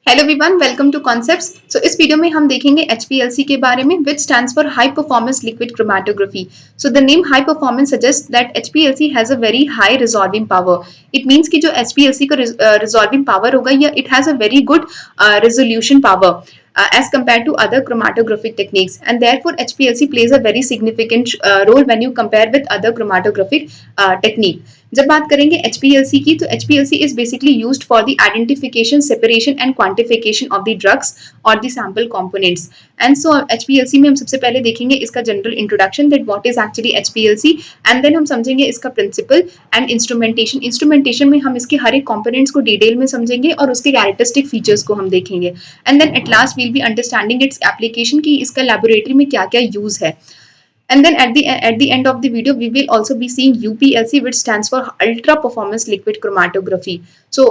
Hello everyone, welcome to concepts. इस video में हम देखेंगे एचपीएलसी के बारे में, which stands for high performance liquid chromatography. So the name high performance suggest that HPLC has a very high resolving power. It means कि जो HPLC का रिजॉल्विंग पावर होगा या it has a very good resolution power as compared to other chromatographic techniques, and therefore HPLC plays a very significant role when you compare with other chromatographic technique. जब बात करेंगे HPLC की, तो HPLC is basically used for the identification, separation and quantification of the drugs or the sample components. And so HPLC में हम सबसे पहले देखेंगे इसका general introduction, that what is actually HPLC, and then हम समझेंगे इसका प्रिंसिपल एंड इंस्ट्रूमेंटेशन। इंस्ट्रूमेंटेशन में हम इसके हर एक कंपोनेंट्स को डिटेल में समझेंगे और उसके कैरेक्टरिस्टिक फीचर्स को हम देखेंगे, and then at last we'll be understanding its application की इसका लैबोरेटरी में क्या क्या यूज है। And then at the end of the video, we will also be seeing UPLC, which stands for Ultra Performance Liquid Chromatography. So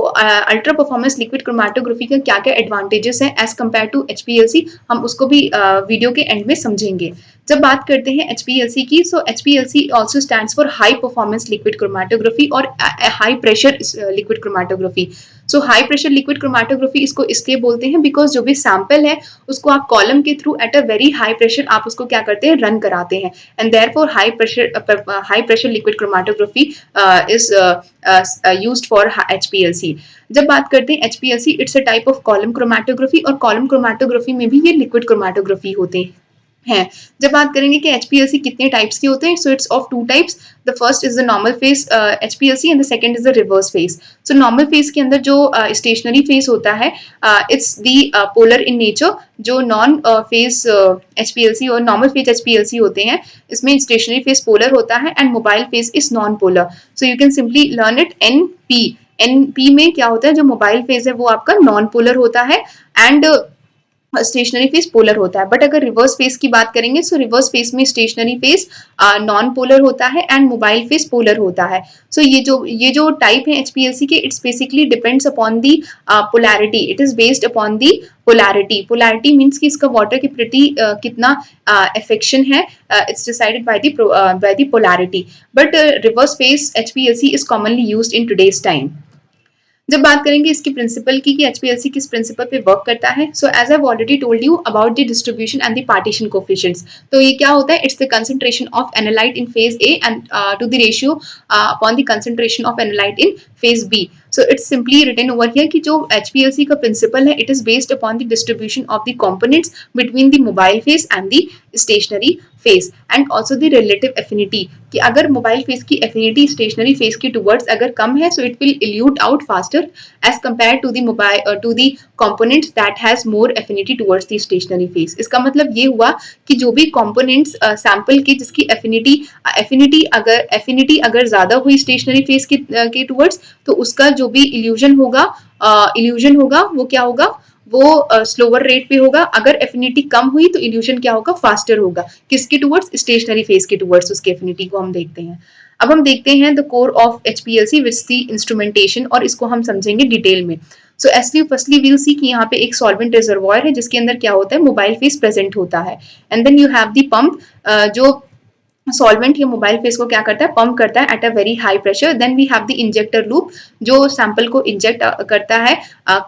Ultra Performance Liquid Chromatography का क्या क्या advantages हैं as compared to HPLC, हम उसको भी video के and में समझेंगे। जब बात करते हैं HPLC की, so HPLC also stands for High Performance Liquid Chromatography और High Pressure Liquid Chromatography. सो हाई प्रेशर लिक्विड क्रोमेटोग्राफी इसको इसलिए बोलते हैं बिकॉज जो भी सैंपल है उसको आप कॉलम के through eight a very high pressure आप उसको क्या करते हैं, रन कराते हैं, and therefore high pressure liquid chromatography is used for HPLC। जब बात करते हैं HPLC, it's a type of column chromatography, और कॉलम क्रोमेटोग्राफी में भी ये लिक्विड क्रोमेटोग्राफी होते हैं। जब बात करेंगे कि HPLC कितने टाइप्स के होते हैं, so it's of two types. The first is the normal phase HPLC and the second is the reverse phase. So normal phase के अंदर जो स्टेशनरी फेज होता है, it's the polar in nature. जो नॉन फेज HPLC और normal phase HPLC होते हैं, इसमें स्टेशनरी फेज पोलर होता है and mobile phase is non polar. So you can simply learn it NP। NP में क्या होता है, जो मोबाइल फेज है वो आपका नॉन पोलर होता है एंड स्टेशनरी फेज पोलर होता है। बट अगर रिवर्स फेज की बात करेंगे, सो रिवर्स फेज में स्टेशनरी फेज नॉन पोलर होता है एंड मोबाइल फेज पोलर होता है। सो ये जो टाइप है HPLC के, it's basically depends upon the polarity. It is based upon the polarity. Polarity means कि इसका वाटर के प्रति कितना अफेक्शन है, it's decided by the polarity. But reverse phase HPLC is commonly used in today's time. जब बात करेंगे इसकी प्रिंसिपल की कि HPLC किस प्रिंसिपल पे वर्क करता है, so as I already told you about the distribution and the partition coefficients. तो ये क्या होता है, it's the concentration of analyte in phase A and to the ratio upon the concentration of analyte in phase B. So it's simply written over here कि जो HPLC का principle है, it is based upon the distribution of the components between the mobile phase and the stationary phase, and also the relative affinity, कि अगर mobile phase की affinity stationary phase की towards अगर कम है, so it will elute out faster as compare to the mobile to the components that has more affinity towards the stationary phase. इसका मतलब ये हुआ कि जो भी कंपोनेंट्स सैंपल की जिसकी एफिनिटी अगर ज्यादा हुई स्टेशनरी फेज के टुवर्ड्स, तो उसका जो भी इल्यूजन होगा वो क्या होगा, वो स्लोअर रेट पे होगा। अगर एफिनिटी कम हुई तो इल्यूशन क्या होगा, फास्टर होगा। किसके टुवर्ड्स, स्टेशनरी फेज के टुवर्ड्स उसकी एफिनिटी को हम देखते हैं। अब हम देखते हैं the core of HPLC which the instrumentation, और इसको हम समझेंगे डिटेल में। सो फर्स्टली वील सी कि यहाँ पे एक सॉल्वेंट रिजर्वॉयर है जिसके अंदर क्या होता है, मोबाइल फेज प्रेजेंट होता है, and then you have the pump. जो सॉल्वेंट ये मोबाइल फेज को क्या करता है, पंप करता है at a very high pressure. Then we have the injector loop जो सैंपल को इंजेक्ट करता है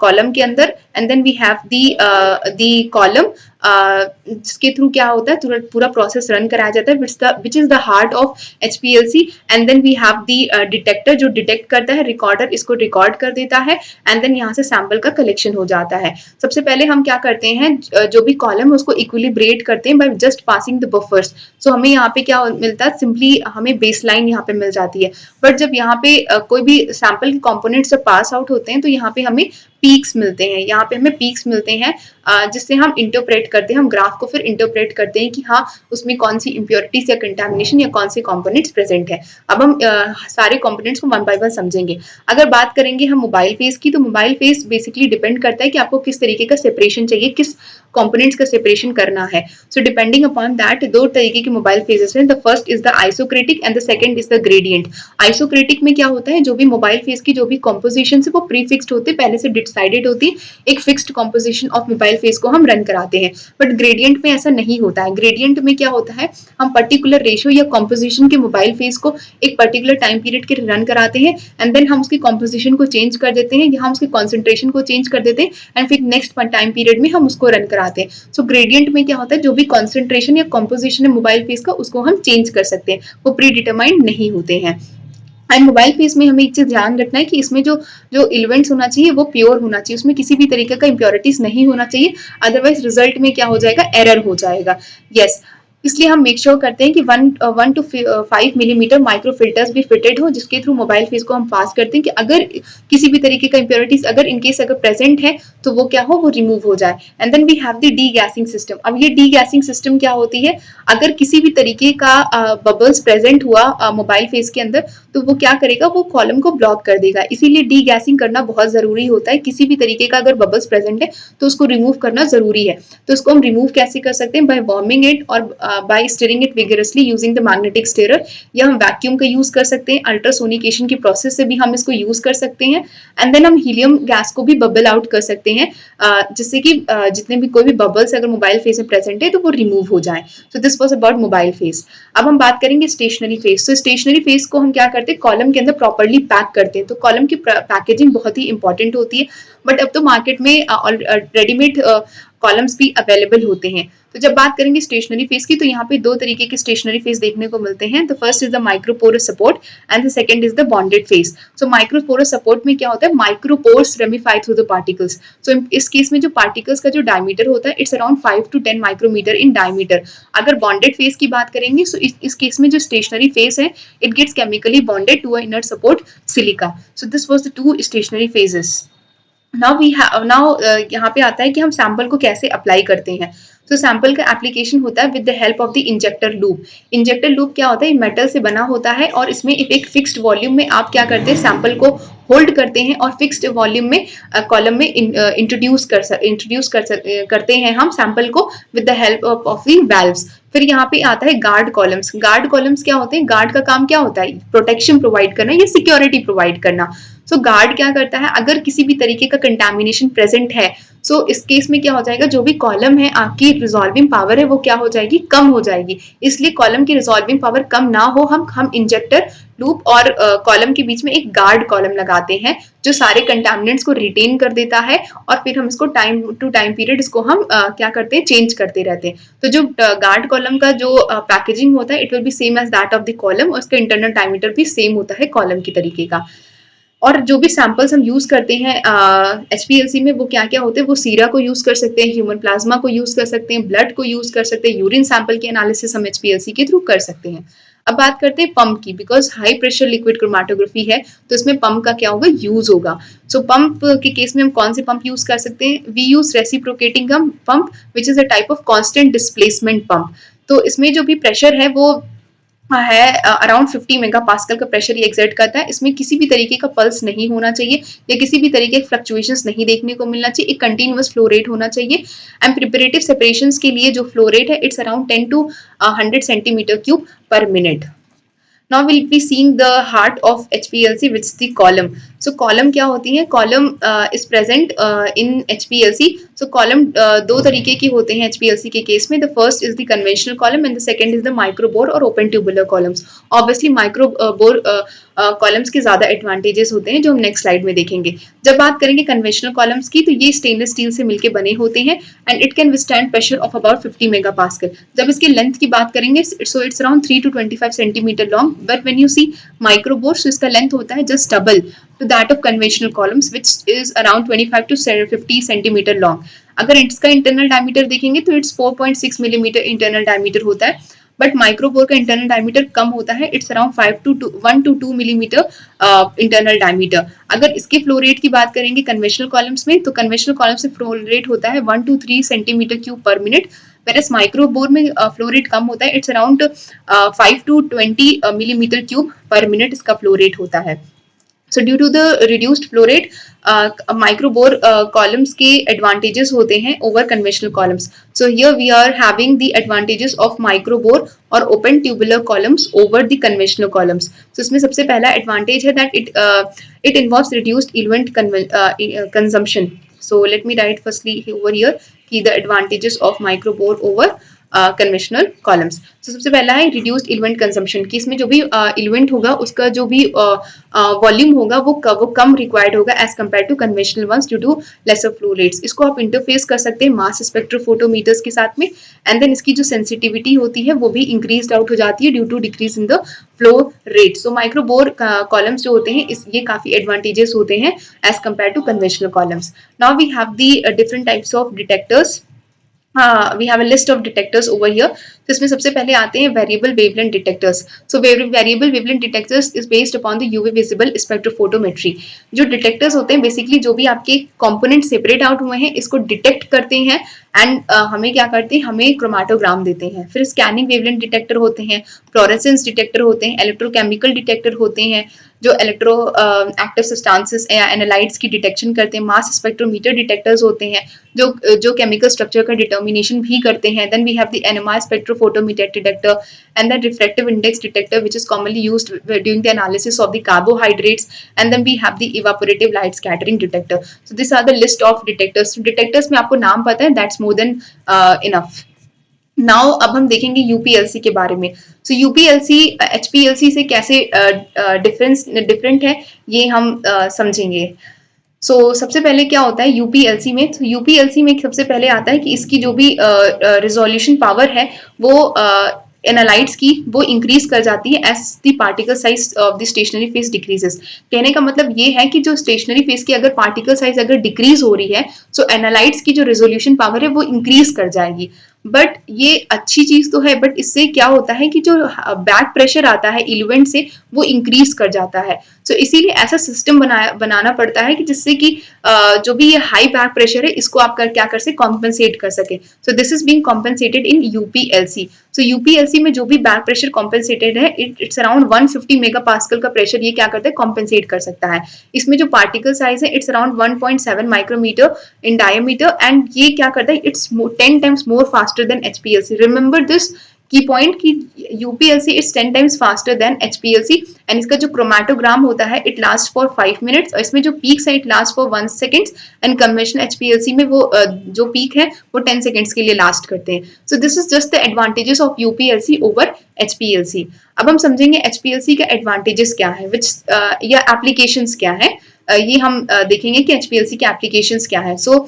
कॉलम के अंदर, and then we have the column जिसके थ्रू क्या होता है, पूरा प्रोसेस रन कराया जाता है, which is the heart of HPLC। And then we have the detector जो डिटेक्ट करता है, रिकॉर्डर इसको रिकॉर्ड कर देता है, एंड देन यहाँ से सैंपल का कलेक्शन हो जाता है। सबसे पहले हम क्या करते हैं, जो भी कॉलम है उसको इक्विलिब्रेट करते हैं by just passing the buffers. So हमें यहाँ पे क्या मिलता है, सिंपली हमें बेस लाइन यहाँ पे मिल जाती है। बट जब यहाँ पे कोई भी सैंपल के कंपोनेंट्स से पास आउट होते हैं, तो यहाँ पे हमें पीक्स मिलते हैं, यहाँ पे हमें पीक्स मिलते हैं जिससे हम इंटरप्रेट करते हैं, हम ग्राफ को फिर इंटरप्रेट करते हैं कि हाँ उसमें कौन सी इंप्योरिटीज या कंटामिनेशन या कौन से कंपोनेंट्स प्रेजेंट है। अब हम सारे कंपोनेंट्स को वन बाय वन समझेंगे। अगर बात करेंगे हम मोबाइल फेज की, तो मोबाइल फेज बेसिकली डिपेंड करता है कि आपको किस तरीके का सेपरेशन चाहिए, किस कंपोनेंट्स का सेपरेशन करना है। सो डिपेंडिंग अपॉन दैट दो तरीके के मोबाइल फेजेस हैं। The first is the आइसोक्रेटिक and the second is the gradient. आइसोक्रेटिक में क्या होता है, जो भी मोबाइल फेज की जो भी कंपोजिशन है वो प्रीफिक्स्ड होते हैं, पहले से सबसाइडेड होती है, एक fixed composition of mobile phase को हम रन कराते हैं। बट ग्रेडियंट में ऐसा नहीं होता है। ग्रेडियंट में क्या होता है, हम पर्टिकुलर रेशियो या कॉम्पोजिशन के मोबाइल फेज को एक पर्टिकुलर टाइम पीरियड के रन कराते हैं एंड देन हम उसकी कॉम्पोजिशन को चेंज कर देते हैं या हम उसकी कॉन्सेंट्रेशन को चेंज कर देते हैं एंड फिर नेक्स्ट टाइम पीरियड में हम उसको रन कराते हैं। सो ग्रेडियंट में क्या होता है, जो भी कॉन्सेंट्रेशन या कॉम्पोजिशन है मोबाइल फेज का उसको हम चेंज कर सकते हैं, वो प्री डिटरमाइंड नहीं होते हैं। एंड मोबाइल फेज में हमें एक चीज ध्यान रखना है कि इसमें जो जो एलिमेंट्स होना चाहिए वो प्योर होना चाहिए, उसमें किसी भी तरीके का इम्प्योरिटीज नहीं होना चाहिए, अदरवाइज रिजल्ट में क्या हो जाएगा, एरर हो जाएगा। यस, इसलिए हम मेक श्योर करते हैं कि 1 to 5 मिलीमीटर माइक्रो फिल्टर्स भी फिटेड हो, जिसके थ्रू मोबाइल फेज को हम पास करते हैं कि अगर किसी भी तरीके का इम्प्योरिटीज अगर इनकेस अगर प्रेजेंट है तो वो क्या हो, वो रिमूव हो जाए। And then we have the degassing system. अब ये डी गैसिंग सिस्टम क्या होती है, अगर किसी भी तरीके का बबल्स प्रेजेंट हुआ मोबाइल फेज के अंदर तो वो क्या करेगा, वो कॉलम को ब्लॉक कर देगा। इसीलिए डी गैसिंग करना बहुत जरूरी होता है। किसी भी तरीके का अगर बबल्स प्रेजेंट है तो उसको रिमूव करना जरूरी है। तो उसको हम रिमूव कैसे कर सकते हैं, बाय वार्मिंग इट और by stirring it vigorously using the magnetic stirrer, या हम वैक्यूम का यूज कर सकते हैं, अल्ट्रासोनिकेशन की प्रोसेस से भी हम इसको यूज कर सकते हैं। एंड देन हम हीलियम गैस को भी बबल आउट कर सकते हैं, जिससे कि जितने भी कोई भी बबल्स अगर मोबाइल फेज में प्रेजेंट है तो वो रिमूव हो जाए। सो this was about mobile phase. अब हम बात करेंगे स्टेशनरी फेज। तो स्टेशनरी फेज को हम क्या करते हैं, कॉलम के अंदर प्रॉपर्ली पैक करते हैं। तो कॉलम की पैकेजिंग बहुत ही इंपॉर्टेंट होती है, बट अब तो मार्केट में रेडीमेड कॉलम्स भी अवेलेबल होते हैं। तो जब बात करेंगे स्टेशनरी फेज की, तो यहाँ पे दो तरीके के स्टेशनरी फेज देखने को मिलते हैं। The first is the microporous support and the second is the bonded phase. So microporous support में क्या होता है, माइक्रोपोर्स रेमिफाई थ्रू द पार्टिकल्स। सो इस केस में जो पार्टिकल्स का जो डायमीटर होता है, it's around 5 to 10 micrometer in diameter. अगर बॉन्डेड फेज की बात करेंगे, सो इस केस में जो स्टेशनरी फेज है, it gets chemically bonded to a inert support silica. So this was the two stationary phases. Now यहाँ पे आता है कि हम सैंपल को कैसे अप्लाई करते हैं। तो सैंपल का एप्लीकेशन होता है with the help of the injector loop. Injector loop क्या होता है, मेटल से बना होता है और इसमें एक फिक्स्ड वॉल्यूम में आप क्या करते हैं, सैंपल को होल्ड करते हैं और फिक्स्ड वॉल्यूम में कॉलम में इंट्रोड्यूस करते हैं हम सैंपल को with the help of the valves. फिर यहाँ पे आता है गार्ड कॉलम्स। गार्ड कॉलम्स क्या होते हैं, गार्ड का काम क्या होता है, प्रोटेक्शन प्रोवाइड करना या सिक्योरिटी प्रोवाइड करना। सो गार्ड क्या करता है, अगर किसी भी तरीके का कंटामिनेशन प्रेजेंट है, सो इस केस में क्या हो जाएगा, जो भी कॉलम है आपकी रिजॉल्विंग पावर है वो क्या हो जाएगी, कम हो जाएगी। इसलिए कॉलम की रिजॉल्विंग पावर कम ना हो, हम इंजेक्टर लूप और कॉलम के बीच में एक गार्ड कॉलम लगाते हैं जो सारे कंटामिनेंट्स को रिटेन कर देता है और फिर हम इसको टाइम टू टाइम पीरियड इसको हम क्या करते हैं, चेंज करते रहते हैं। तो जो गार्ड कॉलम का जो पैकेजिंग होता है, it will be same as that of the column, और उसका इंटरनल डायमीटर भी सेम होता है कॉलम की तरीके का। और जो भी सैंपल्स हम यूज करते हैं HPLC में, वो क्या क्या होते हैं, वो सीरा को यूज कर सकते हैं, ह्यूमन प्लाज्मा को यूज कर सकते हैं, ब्लड को यूज कर सकते हैं, यूरिन सैंपल के एनालिसिस हम HPLC के थ्रू कर सकते हैं। अब बात करते हैं पंप की, because high pressure liquid chromatography है तो इसमें पंप का क्या होगा, यूज होगा। सो पंप के केस में हम कौन से पंप यूज कर सकते हैं, we use reciprocating pump which is a type of constant displacement pump. तो इसमें जो भी प्रेशर है वो है अराउंड 50 मेगा पास्कल का प्रेशर ये एग्जर्ट करता है। इसमें किसी भी तरीके का पल्स नहीं होना चाहिए या किसी भी तरीके के फ्लक्चुएशंस नहीं देखने को मिलना चाहिए, एक कंटिन्यूअस फ्लो रेट होना चाहिए। एंड प्रिपरेटिव सेपरेशंस के लिए जो फ्लो रेट है, it's around 10 to 100 centimetre cube पर minute. Now we'll be seeing the heart of HPLC, which is the column. So column क्या होती है, column is present in HPLC. So column दो तरीके की होते हैं HPLC के केस में. The first is the conventional column and the second is the micro bore और open tubular columns. Obviously micro bore columns के ज्यादा एडवांटेजेस होते हैं जो हम नेक्स्ट स्लाइड में देखेंगे। जब बात करेंगे कन्वेंशनल कॉलम्स की, तो ये स्टेनलेस स्टील से मिलकर बने होते हैं and it can withstand pressure of about 50 mega pascal. जब इसकी लेंथ की बात करेंगे, so it's around 3 to 25 centimetre long, but when you see microbore, so इसका लेंथ होता है just double to that of conventional columns which is around 25 to 50 centimetre long. अगर इसका इंटरनल डायमीटर देखेंगे तो इट्स 4.6 मिलीमीटर इंटरनल डायमीटर होता है, but माइक्रोबोर का इंटरनल डायमीटर कम होता है, it's around 1 to 2 millimetre internal diameter. अगर इसके फ्लो रेट की बात करेंगे कन्वेंशनल कॉलम्स में, तो कन्वेंशनल कॉलम से फ्लो रेट होता है 1 to 3 सेंटीमीटर क्यूब पर मिनट, whereas माइक्रोबोर में फ्लो रेट कम होता है, it's around 5 to 20 millimetre cube पर मिनट इसका फ्लो रेट होता है। So due to the reduced flow rate microbore columns के एडवांटेजेस होते हैं over conventional columns. So here we are having the advantages of microbore और open tubular columns over the conventional columns. So इसमें सबसे पहला advantage है that it involves reduced eluent consumption. So let me write firstly over here कि the advantages of microbore over conventional columns. तो सबसे पहला है रिड्यूस्ड इल्वेंट कंजम्पशन, कि इसमें जो भी इल्वेंट होगा उसका जो भी वॉल्यूम होगा वो कम रिक्वायर्ड होगा as compare to conventional ones due to lesser flow rates. इसको आप इंटरफेस कर सकते हैं मास स्पेक्ट्रोफोटोमीटर्स के साथ में, एंड देन इसकी जो सेंसिटिविटी होती है वो भी इंक्रीज आउट हो जाती है due to decrease in the flow rate. So microbore columns जो होते हैं ये काफी एडवांटेजेस होते हैं as compare to conventional columns. Now we have the different types of detectors. We have a list of detectors over here. तो इसमें सबसे पहले आते हैं variable wavelength detectors. So variable wavelength detectors is based upon the UV visible spectrophotometry. जो detectors होते हैं basically जो भी आपके कंपोनेंट सेपरेट आउट हुए हैं इसको डिटेक्ट करते हैं एंड हमें क्या करते हैं, हमें क्रोमेटोग्राम देते हैं. फिर स्कैनिंग वेवलेंथ डिटेक्टर होते हैं, फ्लोरेसेंस डिटेक्टर होते हैं, इलेक्ट्रोकेमिकल डिटेक्टर होते हैं जो इलेक्ट्रो एक्टिव सब्सटेंसेस या एनालाइट्स की डिटेक्शन करते हैं. मास स्पेक्ट्रोमीटर डिटेक्टर्स होते हैं जो केमिकल स्ट्रक्चर का डिटर्मिनेशन भी करते हैं. Then we have the NMR spectrophotometer detector and then refractive index detector which is commonly used during the analysis of the carbohydrates. And then we have the evaporative light scattering detector. So this are the list of detectors. Detectors में आपको नाम पता है, that's more than enough. Now अब हम देखेंगे यूपीएलसी के बारे में. सो यूपीएलसी एचपीएलसी से कैसे डिफरेंट है ये हम समझेंगे. सो सबसे पहले क्या होता है यूपीएलसी में. तो यूपीएलसी में सबसे पहले आता है कि इसकी जो भी रिजोल्यूशन पावर है वो एनालाइट्स की वो इंक्रीज कर जाती है as the particle size of the stationary phase decreases. कहने का मतलब ये है कि जो स्टेशनरी फेज की अगर पार्टिकल साइज अगर डिक्रीज हो रही है सो एनालाइट्स की जो रिजोल्यूशन पावर है वो इंक्रीज कर जाएगी. बट ये अच्छी चीज तो है, बट इससे क्या होता है कि जो बैक प्रेशर आता है इल्वेंट से वो इंक्रीज कर जाता है. सो इसीलिए ऐसा सिस्टम बनाना पड़ता है कि जिससे कि जो भी ये हाई बैक प्रेशर है इसको आप क्या कर सके, कॉम्पेंसेट कर सके. So this is being compensated in UPLC. So UPLC में जो भी बैक प्रेशर कॉम्पेंसेटेड है इट्स अराउंड 150 मेगापास्कल का प्रेशर ये क्या करता है, कॉम्पेंसेट कर सकता है. इसमें जो पार्टिकल साइज है it's around 1.7 micrometre in diameter and ये क्या करता है, it's 10 times more faster than HPLC. Remember this key point की UPLC is 10 times faster than HPLC. And इसका जो क्रोमेटोग्राम होता है इट लास्ट फॉर 5 मिनट्स और इसमें जो पीक्स है it last for 1 seconds. And conventional HPLC में वो जो पीक है वो 10 सेकेंड्स के लिए लास्ट करते हैं. So this is just the advantages of UPLC over HPLC. अब हम समझेंगे एचपीएलसी का एडवांटेजेस क्या है या एप्लीकेशंस क्या है. ये हम देखेंगे कि एचपीएलसी के एप्लीकेशंस क्या है. सो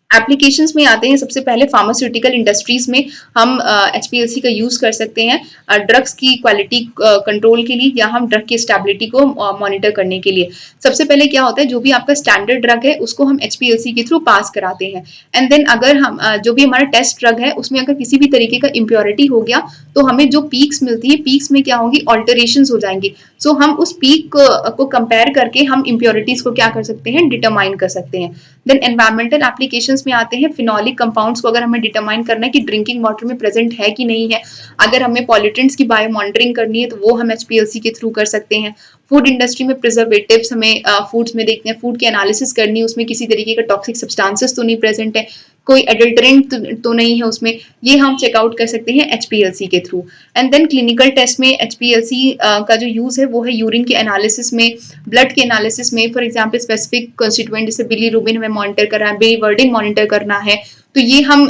एप्लीकेशंस में आते हैं सबसे पहले फार्मास्यूटिकल इंडस्ट्रीज में हम एचपीएलसी का यूज कर सकते हैं ड्रग्स की क्वालिटी कंट्रोल के लिए या हम ड्रग की स्टेबिलिटी को मॉनिटर करने के लिए. सबसे पहले क्या होता है, जो भी आपका स्टैंडर्ड ड्रग है उसको हम एचपीएलसी के थ्रू पास कराते हैं. एंड देन अगर हम जो भी हमारा टेस्ट ड्रग है उसमें अगर किसी भी तरीके का इम्प्योरिटी हो गया तो हमें जो पीक्स मिलती है पीक्स में क्या होंगी, ऑल्टरेशंस हो जाएंगी. सो हम उस पीक को कंपेयर करके हम इम्प्योरिटीज को क्या कर सकते हैं, डिटरमाइन कर सकते हैं. देन एनवायरमेंटल एप्लीकेशंस में आते हैं फिनोलिक कंपाउंड्स को अगर हमें डिटरमाइन करना है कि ड्रिंकिंग वाटर में प्रेजेंट है कि नहीं है. अगर हमें पॉल्यूटेंट्स की बायो मॉनिटरिंग करनी है तो वो हम एचपीएलसी के थ्रू कर सकते हैं. फूड इंडस्ट्री में प्रिजर्वेटिव्स हमें फूड्स में देखते हैं, फूड की एनालिसिस करनी है उसमें किसी तरीके का टॉक्सिक सब्सटेंसेस तो नहीं प्रेजेंट है, कोई एडल्टरेंट तो नहीं है उसमें, ये हम चेकआउट कर सकते हैं एचपीएलसी के थ्रू. एंड देन क्लिनिकल टेस्ट में एचपीएलसी का जो यूज है वो है यूरिन के एनालिसिस में, ब्लड के एनालिसिस में. फॉर एग्जांपल स्पेसिफिक कंस्टिट्यूएंट जैसे बिलीरुबिन हमें मॉनिटर करना है, बिलीवर्डिन मॉनिटर करना है, तो ये हम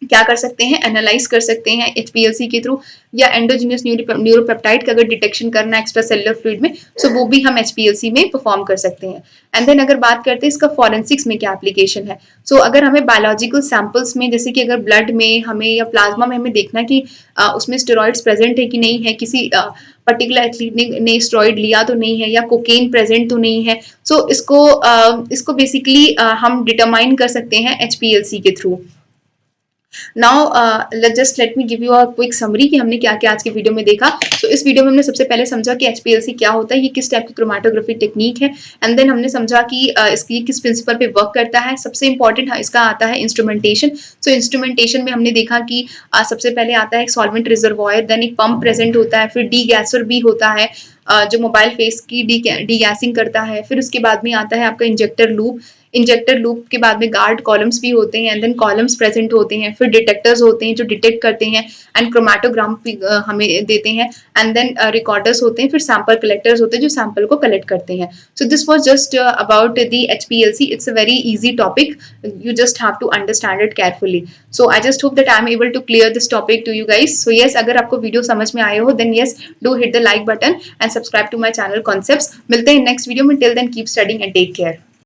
क्या कर सकते हैं, एनालाइज कर सकते हैं एचपीएलसी के थ्रू. या एंडोजीनियस न्यूरोपेप्टाइड का अगर डिटेक्शन करना है एक्स्ट्रा सेलुलर फ्लूइड में सो वो भी हम एचपीएलसी में परफॉर्म कर सकते हैं. एंड देन अगर बात करते हैं इसका फॉरेंसिक्स में क्या एप्लीकेशन है. सो अगर हमें बायोलॉजिकल सैंपल्स में जैसे कि अगर ब्लड में हमें या प्लाज्मा में हमें देखना कि उसमें स्टेरॉइड्स प्रेजेंट है कि नहीं है, किसी पर्टिकुलर एथलीट ने स्टेरॉइड लिया तो नहीं है या कोकेन प्रेजेंट तो नहीं है, सो इसको बेसिकली हम डिटरमाइन कर सकते हैं एचपीएलसी के through. Now let me give you a quick summary कि हमने क्या क्या आज के वीडियो में देखा. तो इस वीडियो में हमने सबसे पहले समझा कि एचपीएलसी क्या होता है, ये किस टाइप की क्रोमेटोग्राफी टेक्निक है. एंड देन हमने समझा कि इसकी किस प्रिंसिपल पे वर्क करता है. सबसे इंपॉर्टेंट इसका आता है इंस्ट्रूमेंटेशन. सो इंस्ट्रूमेंटेशन में हमने देखा कि सबसे पहले आता है एक सॉल्वेंट रिजर्वॉयर, देन एक पंप प्रेजेंट होता है, फिर डी गैसर भी होता है, जो मोबाइल फेस की डी गैसिंग करता है। फिर उसके बाद में आता है आपका इंजेक्टर लूप के बाद में गार्ड कॉलम्स भी होते हैं, एंड देन कॉलम्स प्रेजेंट होते हैं। फिर डिटेक्टर्स होते हैं जो डिटेक्ट करते हैं, एंड क्रोमेटोग्राम भी हमें देते हैं, एंड देन रिकॉर्डर्स होते हैं। फिर सैंपल कलेक्टर्स होते हैं जो सैंपल को कलेक्ट करते हैं। So this was just about the HPLC. It's a very easy topic, you just have to understand it carefully. So I just hope that I am able to clear this topic to you guys. So yes, अगर आपको video समझ में आए हो, then yes, do hit the like button and subscribe to my channel Concepts. मिलते हैं next video में. Till then, keep studying and take care.